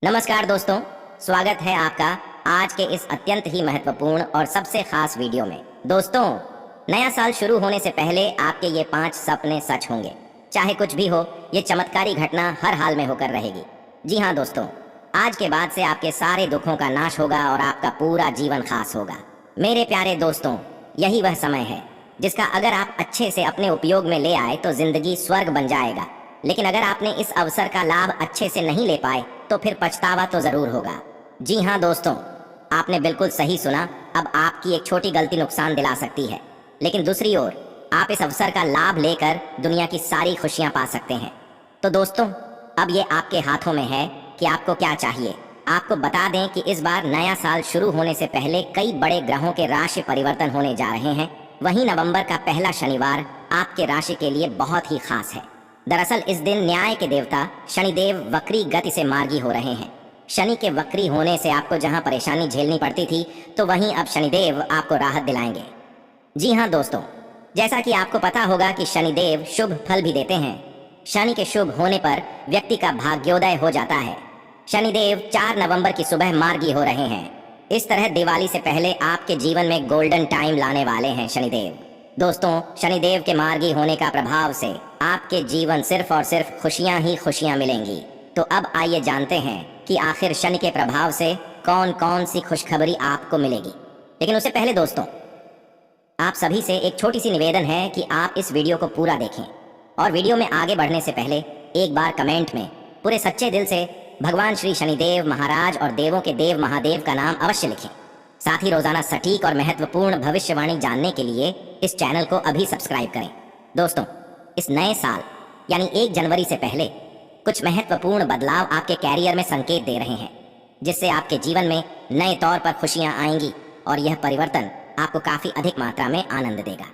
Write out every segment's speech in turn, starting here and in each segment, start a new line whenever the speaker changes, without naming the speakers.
नमस्कार दोस्तों, स्वागत है आपका आज के इस अत्यंत ही महत्वपूर्ण और सबसे खास वीडियो में। दोस्तों, नया साल शुरू होने से पहले आपके ये 5 सपने सच होंगे। चाहे कुछ भी हो, ये चमत्कारी घटना हर हाल में होकर रहेगी। जी हाँ दोस्तों, आज के बाद से आपके सारे दुखों का नाश होगा और आपका पूरा जीवन खास होगा। मेरे प्यारे दोस्तों, यही वह समय है जिसका अगर आप अच्छे से अपने उपयोग में ले आए तो जिंदगी स्वर्ग बन जाएगा। लेकिन अगर आपने इस अवसर का लाभ अच्छे से नहीं ले पाए तो फिर पछतावा तो जरूर होगा। जी हाँ दोस्तों, आपने बिल्कुल सही सुना। अब आपकी एक छोटी गलती नुकसान दिला सकती है, लेकिन दूसरी ओर आप इस अवसर का लाभ लेकर दुनिया की सारी खुशियां पा सकते हैं। तो दोस्तों, अब ये आपके हाथों में है कि आपको क्या चाहिए। आपको बता दें कि इस बार नया साल शुरू होने से पहले कई बड़े ग्रहों के राशि परिवर्तन होने जा रहे हैं। वहीं नवंबर का पहला शनिवार आपके राशि के लिए बहुत ही खास है। दरअसल इस दिन न्याय के देवता शनिदेव वक्री गति से मार्गी हो रहे हैं। शनि के वक्री होने से आपको जहां परेशानी झेलनी पड़ती थी, तो वहीं अब शनिदेव आपको राहत दिलाएंगे। जी हाँ दोस्तों, जैसा कि आपको पता होगा कि शनिदेव शुभ फल भी देते हैं। शनि के शुभ होने पर व्यक्ति का भाग्योदय हो जाता है। शनिदेव 4 नवंबर की सुबह मार्गी हो रहे हैं। इस तरह दिवाली से पहले आपके जीवन में गोल्डन टाइम लाने वाले हैं शनिदेव। दोस्तों, शनिदेव के मार्गी होने का प्रभाव से आपके जीवन सिर्फ और सिर्फ खुशियां ही खुशियां मिलेंगी। तो अब आइए जानते हैं कि आखिर शनि के प्रभाव से कौन कौन सी खुशखबरी आपको मिलेगी। लेकिन उससे पहले दोस्तों, आप सभी से एक छोटी सी निवेदन है कि आप इस वीडियो को पूरा देखें और वीडियो में आगे बढ़ने से पहले एक बार कमेंट में पूरे सच्चे दिल से भगवान श्री शनिदेव महाराज और देवों के देव महादेव का नाम अवश्य लिखें। साथ ही रोजाना सटीक और महत्वपूर्ण भविष्यवाणी जानने के लिए इस चैनल को अभी सब्सक्राइब करें। दोस्तों, इस नए साल यानी 1 जनवरी से पहले कुछ महत्वपूर्ण बदलाव आपके कैरियर में संकेत दे रहे हैं, जिससे आपके जीवन में नए तौर पर खुशियां आएंगी और यह परिवर्तन आपको काफी अधिक मात्रा में आनंद देगा।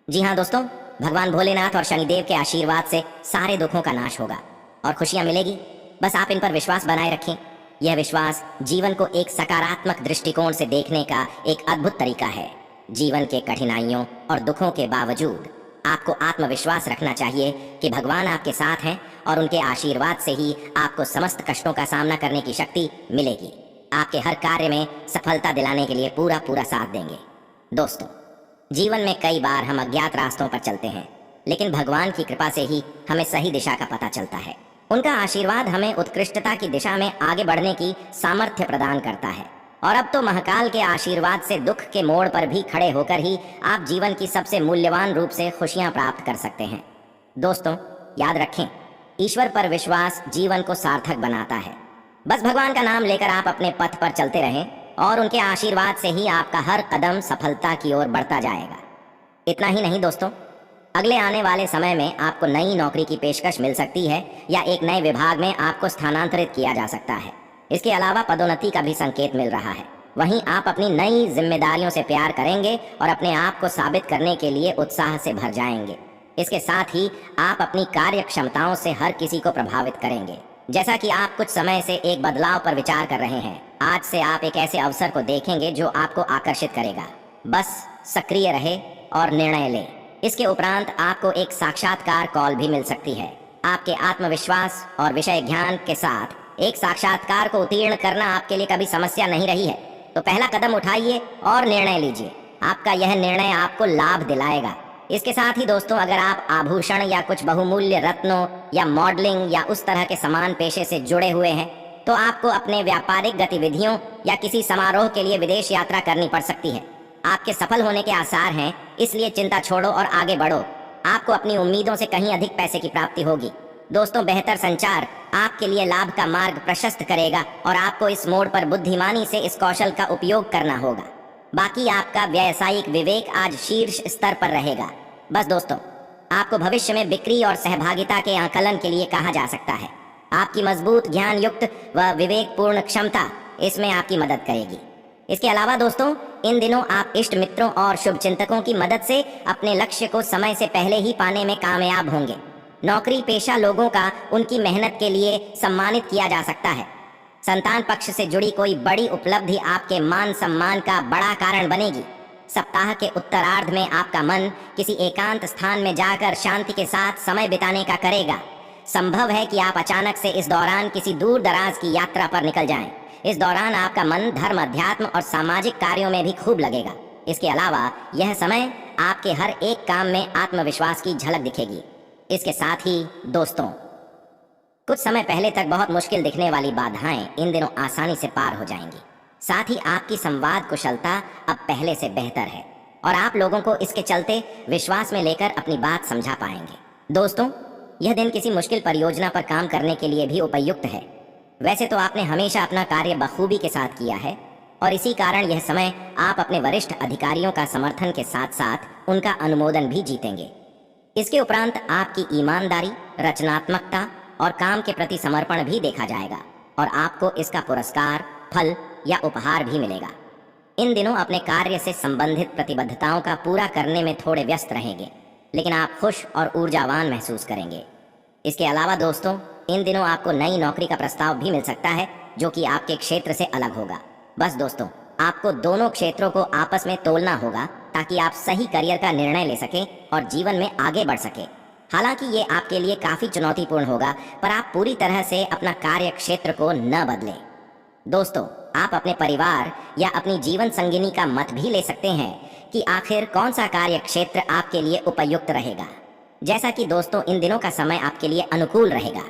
जी हाँ दोस्तों, भगवान भोलेनाथ और शनिदेव के आशीर्वाद से सारे दुखों का नाश होगा और खुशियां मिलेगी। बस आप इन पर विश्वास बनाए रखें। यह विश्वास जीवन को एक सकारात्मक दृष्टिकोण से देखने का एक अद्भुत तरीका है। जीवन के कठिनाइयों और दुखों के बावजूद आपको आत्मविश्वास रखना चाहिए कि भगवान आपके साथ हैं और उनके आशीर्वाद से ही आपको समस्त कष्टों का सामना करने की शक्ति मिलेगी। आपके हर कार्य में सफलता दिलाने के लिए पूरा साथ देंगे। दोस्तों, जीवन में कई बार हम अज्ञात रास्तों पर चलते हैं, लेकिन भगवान की कृपा से ही हमें सही दिशा का पता चलता है। उनका आशीर्वाद हमें उत्कृष्टता की दिशा में आगे बढ़ने की सामर्थ्य प्रदान करता है। और अब तो महाकाल के आशीर्वाद से दुख के मोड़ पर भी खड़े होकर ही आप जीवन की सबसे मूल्यवान रूप से खुशियां प्राप्त कर सकते हैं। दोस्तों, याद रखें, ईश्वर पर विश्वास जीवन को सार्थक बनाता है। बस भगवान का नाम लेकर आप अपने पथ पर चलते रहें और उनके आशीर्वाद से ही आपका हर कदम सफलता की ओर बढ़ता जाएगा। इतना ही नहीं दोस्तों, अगले आने वाले समय में आपको नई नौकरी की पेशकश मिल सकती है या एक नए विभाग में आपको स्थानांतरित किया जा सकता है। इसके अलावा पदोन्नति का भी संकेत मिल रहा है। वहीं आप अपनी नई जिम्मेदारियों से प्यार करेंगे और अपने आप को साबित करने के लिए उत्साह से भर जाएंगे। इसके साथ ही आप अपनी कार्य क्षमताओं से हर किसी को प्रभावित करेंगे। जैसा कि आप कुछ समय से एक बदलाव पर विचार कर रहे हैं, आज से आप एक ऐसे अवसर को देखेंगे जो आपको आकर्षित करेगा। बस सक्रिय रहे और निर्णय ले। इसके उपरांत आपको एक साक्षात्कार कॉल भी मिल सकती है। आपके आत्मविश्वास और विषय ज्ञान के साथ एक साक्षात्कार को उत्तीर्ण करना आपके लिए कभी समस्या नहीं रही है, तो पहला कदम उठाइए और निर्णय लीजिए। आपका यह निर्णय आपको लाभ दिलाएगा। इसके साथ ही दोस्तों, अगर आप आभूषण या कुछ बहुमूल्य रत्नों या मॉडलिंग या उस तरह के समान पेशे से जुड़े हुए हैं, तो आपको अपने व्यापारिक गतिविधियों या किसी समारोह के लिए विदेश यात्रा करनी पड़ सकती है। आपके सफल होने के आसार हैं, इसलिए चिंता छोड़ो और आगे बढ़ो। आपको अपनी उम्मीदों से कहीं अधिक पैसे की प्राप्ति होगी। दोस्तों, बेहतर संचार आपके लिए लाभ का मार्ग प्रशस्त करेगा और आपको इस मोड़ पर बुद्धिमानी से इस कौशल का उपयोग करना होगा। बाकी आपका व्यावसायिक विवेक आज शीर्ष स्तर पर रहेगा। बस दोस्तों, आपको भविष्य में बिक्री और सहभागिता के आकलन के लिए कहा जा सकता है। आपकी मजबूत ज्ञान युक्त व विवेकपूर्ण क्षमता इसमें आपकी मदद करेगी। इसके अलावा दोस्तों, इन दिनों आप इष्ट मित्रों और शुभ चिंतकों की मदद से अपने लक्ष्य को समय से पहले ही पाने में कामयाब होंगे। नौकरी पेशा लोगों का उनकी मेहनत के लिए सम्मानित किया जा सकता है। संतान पक्ष से जुड़ी कोई बड़ी उपलब्धि आपके मान सम्मान का बड़ा कारण बनेगी। सप्ताह के उत्तरार्ध में आपका मन किसी एकांत स्थान में जाकर शांति के साथ समय बिताने का करेगा। संभव है कि आप अचानक से इस दौरान किसी दूर दराज की यात्रा पर निकल जाएं। इस दौरान आपका मन धर्म, अध्यात्म और सामाजिक कार्यों में भी खूब लगेगा। इसके अलावा यह समय आपके हर एक काम में आत्मविश्वास की झलक दिखेगी। इसके साथ ही दोस्तों, कुछ समय पहले तक बहुत मुश्किल दिखने वाली बाधाएं इन दिनों आसानी से पार हो जाएंगी। साथ ही आपकी संवाद कुशलता अब पहले से बेहतर है और आप लोगों को इसके चलते विश्वास में लेकर अपनी बात समझा पाएंगे। दोस्तों, यह दिन किसी मुश्किल परियोजना पर काम करने के लिए भी उपयुक्त है। वैसे तो आपने हमेशा अपना कार्य बखूबी के साथ किया है और इसी कारण यह समय आप अपने वरिष्ठ अधिकारियों का समर्थन के साथ साथ उनका अनुमोदन भी जीतेंगे। इसके उपरांत आपकी ईमानदारी, रचनात्मकता और काम के प्रति समर्पण भी देखा जाएगा और आपको इसका पुरस्कार, फल या उपहार भी मिलेगा। इन दिनों अपने कार्य से संबंधित प्रतिबद्धताओं का पूरा करने में थोड़े व्यस्त रहेंगे, लेकिन आप खुश और ऊर्जावान महसूस करेंगे। इसके अलावा दोस्तों, इन दिनों आपको नई नौकरी का प्रस्ताव भी मिल सकता है जो कि आपके क्षेत्र से अलग होगा। बस दोस्तों, आपको दोनों क्षेत्रों को आपस में तोलना होगा ताकि आप सही करियर का निर्णय ले सकें और जीवन में आगे बढ़ सकें। हालांकि ये आपके लिए काफी चुनौतीपूर्ण होगा, पर आप पूरी तरह से अपना कार्य क्षेत्र को न बदलें। दोस्तों, आप अपने परिवार या अपनी जीवन संगिनी का मत भी ले सकते हैं कि आखिर कौन सा कार्य क्षेत्र आपके लिए उपयुक्त रहेगा। जैसा कि दोस्तों, इन दिनों का समय आपके लिए अनुकूल रहेगा,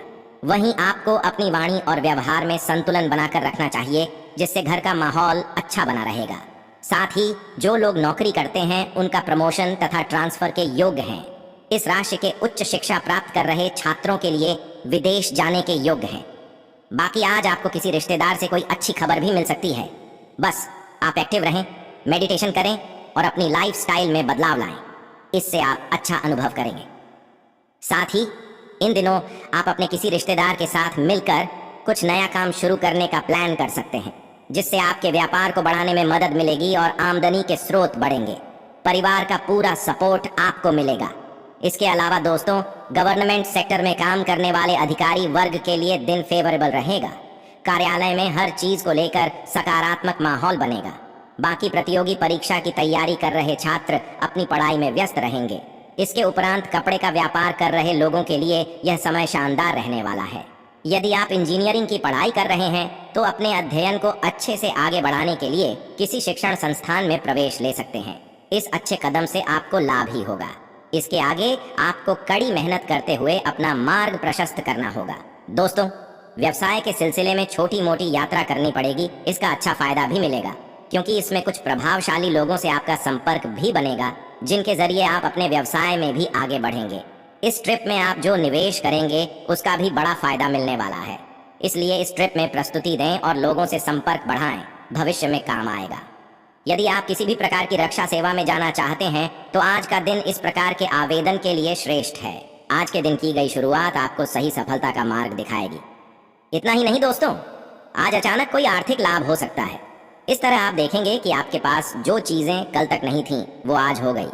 वहीं आपको अपनी वाणी और व्यवहार में संतुलन बनाकर रखना चाहिए, जिससे घर का माहौल अच्छा बना रहेगा। साथ ही जो लोग नौकरी करते हैं उनका प्रमोशन तथा ट्रांसफर के योग्य हैं। इस राशि के उच्च शिक्षा प्राप्त कर रहे छात्रों के लिए विदेश जाने के योग्य हैं। बाकी आज आपको किसी रिश्तेदार से कोई अच्छी खबर भी मिल सकती है। बस आप एक्टिव रहें, मेडिटेशन करें और अपनी लाइफस्टाइल में बदलाव लाएं। इससे आप अच्छा अनुभव करेंगे। साथ ही इन दिनों आप अपने किसी रिश्तेदार के साथ मिलकर कुछ नया काम शुरू करने का प्लान कर सकते हैं, जिससे आपके व्यापार को बढ़ाने में मदद मिलेगी और आमदनी के स्रोत बढ़ेंगे। परिवार का पूरा सपोर्ट आपको मिलेगा। इसके अलावा दोस्तों, गवर्नमेंट सेक्टर में काम करने वाले अधिकारी वर्ग के लिए दिन फेवरेबल रहेगा। कार्यालय में हर चीज को लेकर सकारात्मक माहौल बनेगा। बाकी प्रतियोगी परीक्षा की तैयारी कर रहे छात्र अपनी पढ़ाई में व्यस्त रहेंगे। इसके उपरांत कपड़े का व्यापार कर रहे लोगों के लिए यह समय शानदार रहने वाला है। यदि आप इंजीनियरिंग की पढ़ाई कर रहे हैं तो अपने अध्ययन को अच्छे से आगे बढ़ाने के लिए किसी शिक्षण संस्थान में प्रवेश ले सकते हैं। इस अच्छे कदम से आपको लाभ ही होगा। इसके आगे आपको कड़ी मेहनत करते हुए अपना मार्ग प्रशस्त करना होगा। दोस्तों, व्यवसाय के सिलसिले में छोटी मोटी यात्रा करनी पड़ेगी। इसका अच्छा फायदा भी मिलेगा, क्योंकि इसमें कुछ प्रभावशाली लोगों से आपका संपर्क भी बनेगा, जिनके जरिए आप अपने व्यवसाय में भी आगे बढ़ेंगे। इस ट्रिप में आप जो निवेश करेंगे उसका भी बड़ा फायदा मिलने वाला है। इसलिए इस ट्रिप में प्रस्तुति दें और लोगों से संपर्क बढ़ाएं, भविष्य में काम आएगा। यदि आप किसी भी प्रकार की रक्षा सेवा में जाना चाहते हैं तो आज का दिन इस प्रकार के आवेदन के लिए श्रेष्ठ है। आज के दिन की गई शुरुआत आपको सही सफलता का मार्ग दिखाएगी। इतना ही नहीं दोस्तों, आज अचानक कोई आर्थिक लाभ हो सकता है। इस तरह आप देखेंगे कि आपके पास जो चीजें कल तक नहीं थीं वो आज हो गई।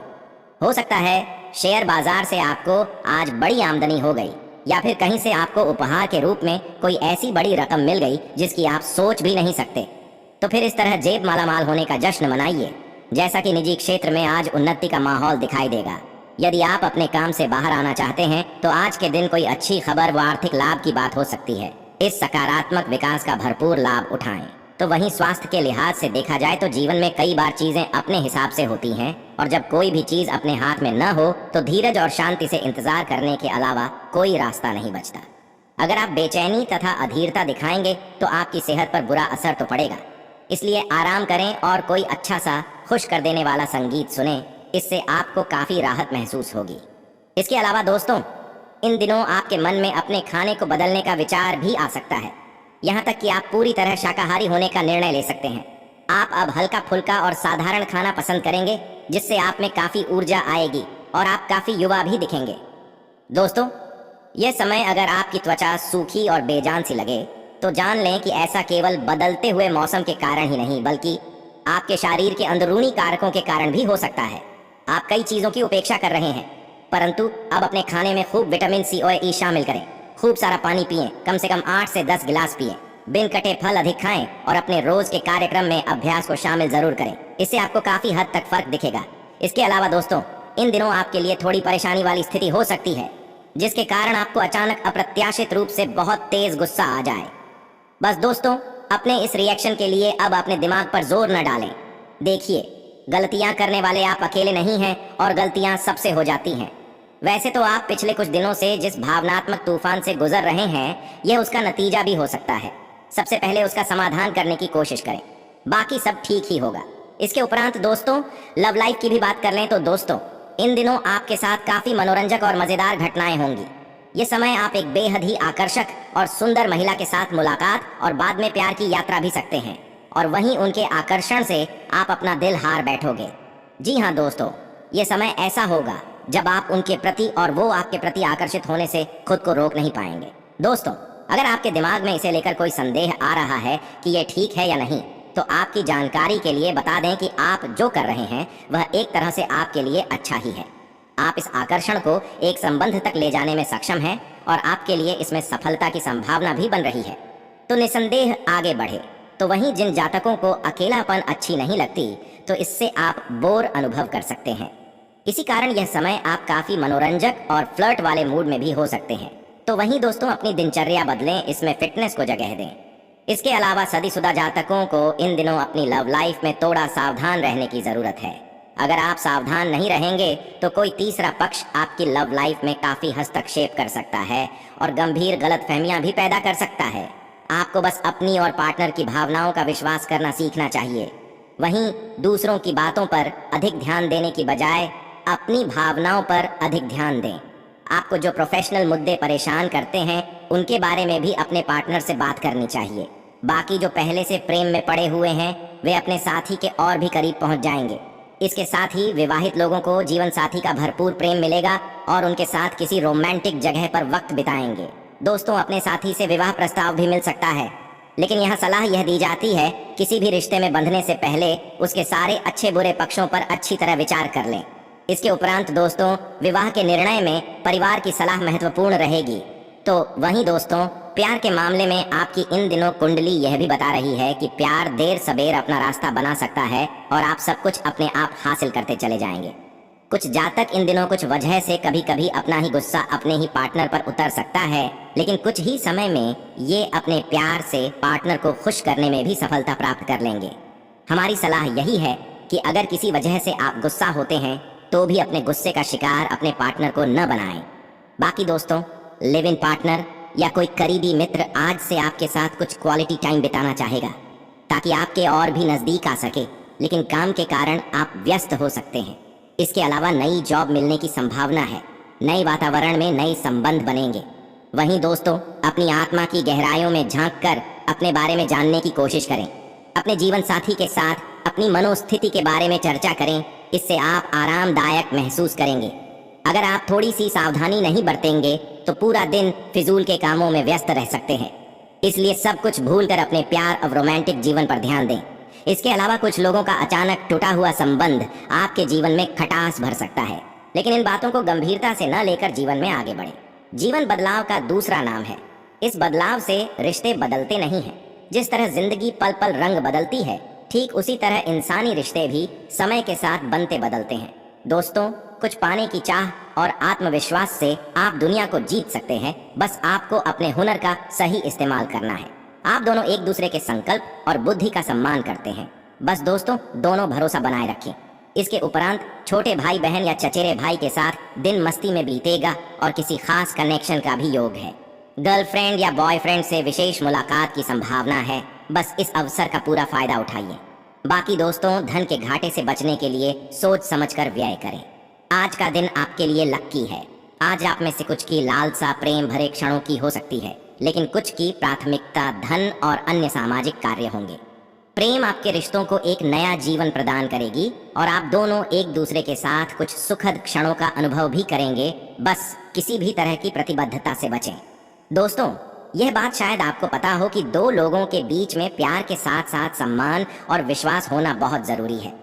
हो सकता है शेयर बाजार से आपको आज बड़ी आमदनी हो गई, या फिर कहीं से आपको उपहार के रूप में कोई ऐसी बड़ी रकम मिल गई जिसकी आप सोच भी नहीं सकते। तो फिर इस तरह जेब मालामाल होने का जश्न मनाइए। जैसा कि निजी क्षेत्र में आज उन्नति का माहौल दिखाई देगा। यदि आप अपने काम से बाहर आना चाहते हैं तो आज के दिन कोई अच्छी खबर व आर्थिक लाभ की बात हो सकती है। इस सकारात्मक विकास का भरपूर लाभ उठाएं। तो वहीं स्वास्थ्य के लिहाज से देखा जाए तो जीवन में कई बार चीजें अपने हिसाब से होती हैं, और जब कोई भी चीज अपने हाथ में न हो तो धीरज और शांति से इंतजार करने के अलावा कोई रास्ता नहीं बचता। अगर आप बेचैनी तथा अधीरता दिखाएंगे तो आपकी सेहत पर बुरा असर तो पड़ेगा। इसलिए आराम करें और कोई अच्छा सा खुश कर देने वाला संगीत सुने। इससे आपको काफी राहत महसूस होगी। इसके अलावा दोस्तों, इन दिनों आपके मन में अपने खाने को बदलने का विचार भी आ सकता है। यहाँ तक कि आप पूरी तरह शाकाहारी होने का निर्णय ले सकते हैं। आप अब हल्का फुल्का और साधारण खाना पसंद करेंगे, जिससे आप में काफी ऊर्जा आएगी और आप काफी युवा भी दिखेंगे। दोस्तों, यह समय अगर आपकी त्वचा सूखी और बेजान सी लगे तो जान लें कि ऐसा केवल बदलते हुए मौसम के कारण ही नहीं, बल्कि आपके शरीर के अंदरूनी कारकों के कारण भी हो सकता है। आप कई चीजों की उपेक्षा कर रहे हैं, परंतु अब अपने खाने में खूब विटामिन सी और ई शामिल करें। खूब सारा पानी पिएं, कम से कम 8 से 10 गिलास पिएं। बिन कटे फल अधिक खाएं और अपने रोज के कार्यक्रम में अभ्यास को शामिल जरूर करें। इससे आपको काफी हद तक फर्क दिखेगा। इसके अलावा दोस्तों, इन दिनों आपके लिए थोड़ी परेशानी वाली स्थिति हो सकती है। जिसके कारण आपको अचानक अप्रत्याशित रूप से बहुत तेज गुस्सा आ जाए। बस दोस्तों, अपने इस रिएक्शन के लिए अब अपने दिमाग पर जोर न डालें। देखिए, गलतियां करने वाले आप अकेले नहीं हैं और गलतियां सबसे हो जाती हैं। वैसे तो आप पिछले कुछ दिनों से जिस भावनात्मक तूफान से गुजर रहे हैं, यह उसका नतीजा भी हो सकता है। सबसे पहले उसका समाधान करने की कोशिश करें, बाकी सब ठीक ही होगा। इसके उपरांत दोस्तों, लव लाइफ की भी बात कर लें तो दोस्तों, इन दिनों आपके साथ काफी मनोरंजक और मजेदार घटनाएं होंगी। ये समय आप एक बेहद ही आकर्षक और सुंदर महिला के साथ मुलाकात और बाद में प्यार की यात्रा भी सकते हैं, और वहीं उनके आकर्षण से आप अपना दिल हार बैठोगे। जी हाँ दोस्तों, ये समय ऐसा होगा जब आप उनके प्रति और वो आपके प्रति आकर्षित होने से खुद को रोक नहीं पाएंगे। दोस्तों, अगर आपके दिमाग में इसे लेकर कोई संदेह आ रहा है कि ये ठीक है या नहीं, तो आपकी जानकारी के लिए बता दें कि आप जो कर रहे हैं वह एक तरह से आपके लिए अच्छा ही है। आप इस आकर्षण को एक संबंध तक ले जाने में सक्षम हैं और आपके लिए इसमें सफलता की संभावना भी बन रही है। तो निसंदेह आगे बढ़े। तो वहीं जिन जातकों को अकेलापन अच्छी नहीं लगती, तो इससे आप बोर अनुभव कर सकते हैं। इसी कारण यह समय आप काफी मनोरंजक और फ्लर्ट वाले मूड में भी हो सकते हैं। तो वहीं दोस्तों, अपनी दिनचर्या बदलें, इसमें फिटनेस को जगह दें। इसके अलावा शादीशुदा जातकों को इन दिनों अपनी लव लाइफ में थोड़ा सावधान रहने की जरूरत है। अगर आप सावधान नहीं रहेंगे तो कोई तीसरा पक्ष आपकी लव लाइफ में काफी हस्तक्षेप कर सकता है और गंभीर गलतफहमियां भी पैदा कर सकता है। आपको बस अपनी और पार्टनर की भावनाओं का विश्वास करना सीखना चाहिए। वहीं दूसरों की बातों पर अधिक ध्यान देने की बजाय अपनी भावनाओं पर अधिक ध्यान दें। आपको जो प्रोफेशनल मुद्दे परेशान करते हैं, उनके बारे में भी अपने पार्टनर से बात करनी चाहिए। बाकी जो पहले से प्रेम में पड़े हुए हैं, वे अपने साथी के और भी करीब पहुंच जाएंगे। इसके साथ ही विवाहित लोगों को जीवन साथी का भरपूर प्रेम मिलेगा और उनके साथ किसी रोमांटिक जगह पर वक्त बिताएंगे। दोस्तों, अपने साथी से विवाह प्रस्ताव भी मिल सकता है, लेकिन यहाँ सलाह यह दी जाती है, किसी भी रिश्ते में बंधने से पहले उसके सारे अच्छे बुरे पक्षों पर अच्छी तरह विचार कर लें। इसके उपरांत दोस्तों, विवाह के निर्णय में परिवार की सलाह महत्वपूर्ण रहेगी। तो वहीं दोस्तों, प्यार के मामले में आपकी इन दिनों कुंडली यह भी बता रही है कि प्यार देर सबेर अपना रास्ता बना सकता है और आप सब कुछ अपने आप हासिल करते चले जाएंगे। कुछ जातक इन दिनों कुछ वजह से कभी कभी अपना ही गुस्सा अपने ही पार्टनर पर उतर सकता है, लेकिन कुछ ही समय में ये अपने प्यार से पार्टनर को खुश करने में भी सफलता प्राप्त कर लेंगे। हमारी सलाह यही है कि अगर किसी वजह से आप गुस्सा होते हैं तो भी अपने गुस्से का शिकार अपने पार्टनर को न बनाएं। बाकी दोस्तों, लिव इन पार्टनर या कोई करीबी मित्र आज से आपके साथ कुछ क्वालिटी टाइम बिताना चाहेगा, ताकि आपके और भी नजदीक आ सके, लेकिन काम के कारण आप व्यस्त हो सकते हैं। इसके अलावा नई जॉब मिलने की संभावना है। नए वातावरण में नए संबंध बनेंगे। वहीं दोस्तों, अपनी आत्मा की गहराइयों में झांककर अपने बारे में जानने की कोशिश करें। अपने जीवन साथी के साथ अपनी मनोस्थिति के बारे में चर्चा करें। इससे आप आरामदायक महसूस करेंगे। अगर आप थोड़ी सी सावधानी नहीं बरतेंगे तो पूरा दिन फिजूल के कामों में व्यस्त रह सकते हैं। इसलिए सब कुछ भूलकर अपने प्यार और रोमांटिक जीवन पर ध्यान दें। इसके अलावा कुछ लोगों का अचानक टूटा हुआ संबंध आपके जीवन में खटास भर सकता है, लेकिन इन बातों को गंभीरता से न लेकर जीवन में आगे बढ़ें। जीवन बदलाव का दूसरा नाम है। इस बदलाव से रिश्ते बदलते नहीं हैं। जिस तरह जिंदगी पल पल रंग बदलती है, ठीक उसी तरह इंसानी रिश्ते भी समय के साथ बनते बदलते हैं। दोस्तों, कुछ पाने की चाह और आत्मविश्वास से आप दुनिया को जीत सकते हैं। बस आपको अपने हुनर का सही इस्तेमाल करना है। आप दोनों एक दूसरे के संकल्प और बुद्धि का सम्मान करते हैं। बस दोस्तों, दोनों भरोसा बनाए रखें। इसके उपरांत छोटे भाई बहन या चचेरे भाई के साथ दिन मस्ती में बीतेगा और किसी खास कनेक्शन का भी योग है। गर्लफ्रेंड या बॉयफ्रेंड से विशेष मुलाकात की संभावना है। बस इस अवसर का पूरा फायदा उठाइए। बाकी दोस्तों, धन के घाटे से बचने के लिए सोच समझकर व्यय करें। आज का दिन आपके लिए लक्की है। आज आप में से कुछ की लालसा प्रेम भरे क्षणों की हो सकती है, लेकिन कुछ की प्राथमिकता धन और अन्य सामाजिक कार्य होंगे। प्रेम आपके रिश्तों को एक नया जीवन प्रदान करेगी और आप दोनों एक दूसरे के साथ कुछ सुखद क्षणों का अनुभव भी करेंगे। बस किसी भी तरह की प्रतिबद्धता से बचें। दोस्तों, यह बात शायद आपको पता हो कि दो लोगों के बीच में प्यार के साथ साथ सम्मान और विश्वास होना बहुत जरूरी है।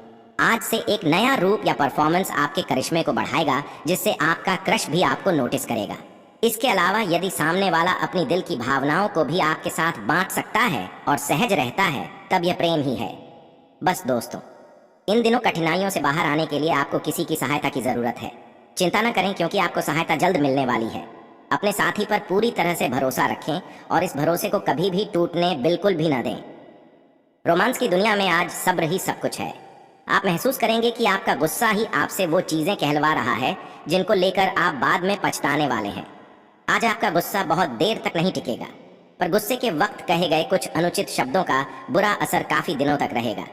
आज से एक नया रूप या परफॉर्मेंस आपके करिश्मे को बढ़ाएगा, जिससे आपका क्रश भी आपको नोटिस करेगा। इसके अलावा यदि सामने वाला अपनी दिल की भावनाओं को भी आपके साथ बांट सकता है और सहज रहता है, तब यह प्रेम ही है। बस दोस्तों, इन दिनों कठिनाइयों से बाहर आने के लिए आपको किसी की सहायता की जरूरत है। चिंता न करें, क्योंकि आपको सहायता जल्द मिलने वाली है। अपने साथी पर पूरी तरह से भरोसा रखें और इस भरोसे को कभी भी टूटने बिल्कुल भी ना दें। रोमांस की दुनिया में आज सब्र ही सब कुछ है। आप महसूस करेंगे कि आपका गुस्सा ही आपसे वो चीजें कहलवा रहा है जिनको लेकर आप बाद में पछताने वाले हैं। आज आपका गुस्सा बहुत देर तक नहीं टिकेगा, पर गुस्से के वक्त कहे गए कुछ अनुचित शब्दों का बुरा असर काफी दिनों तक रहेगा।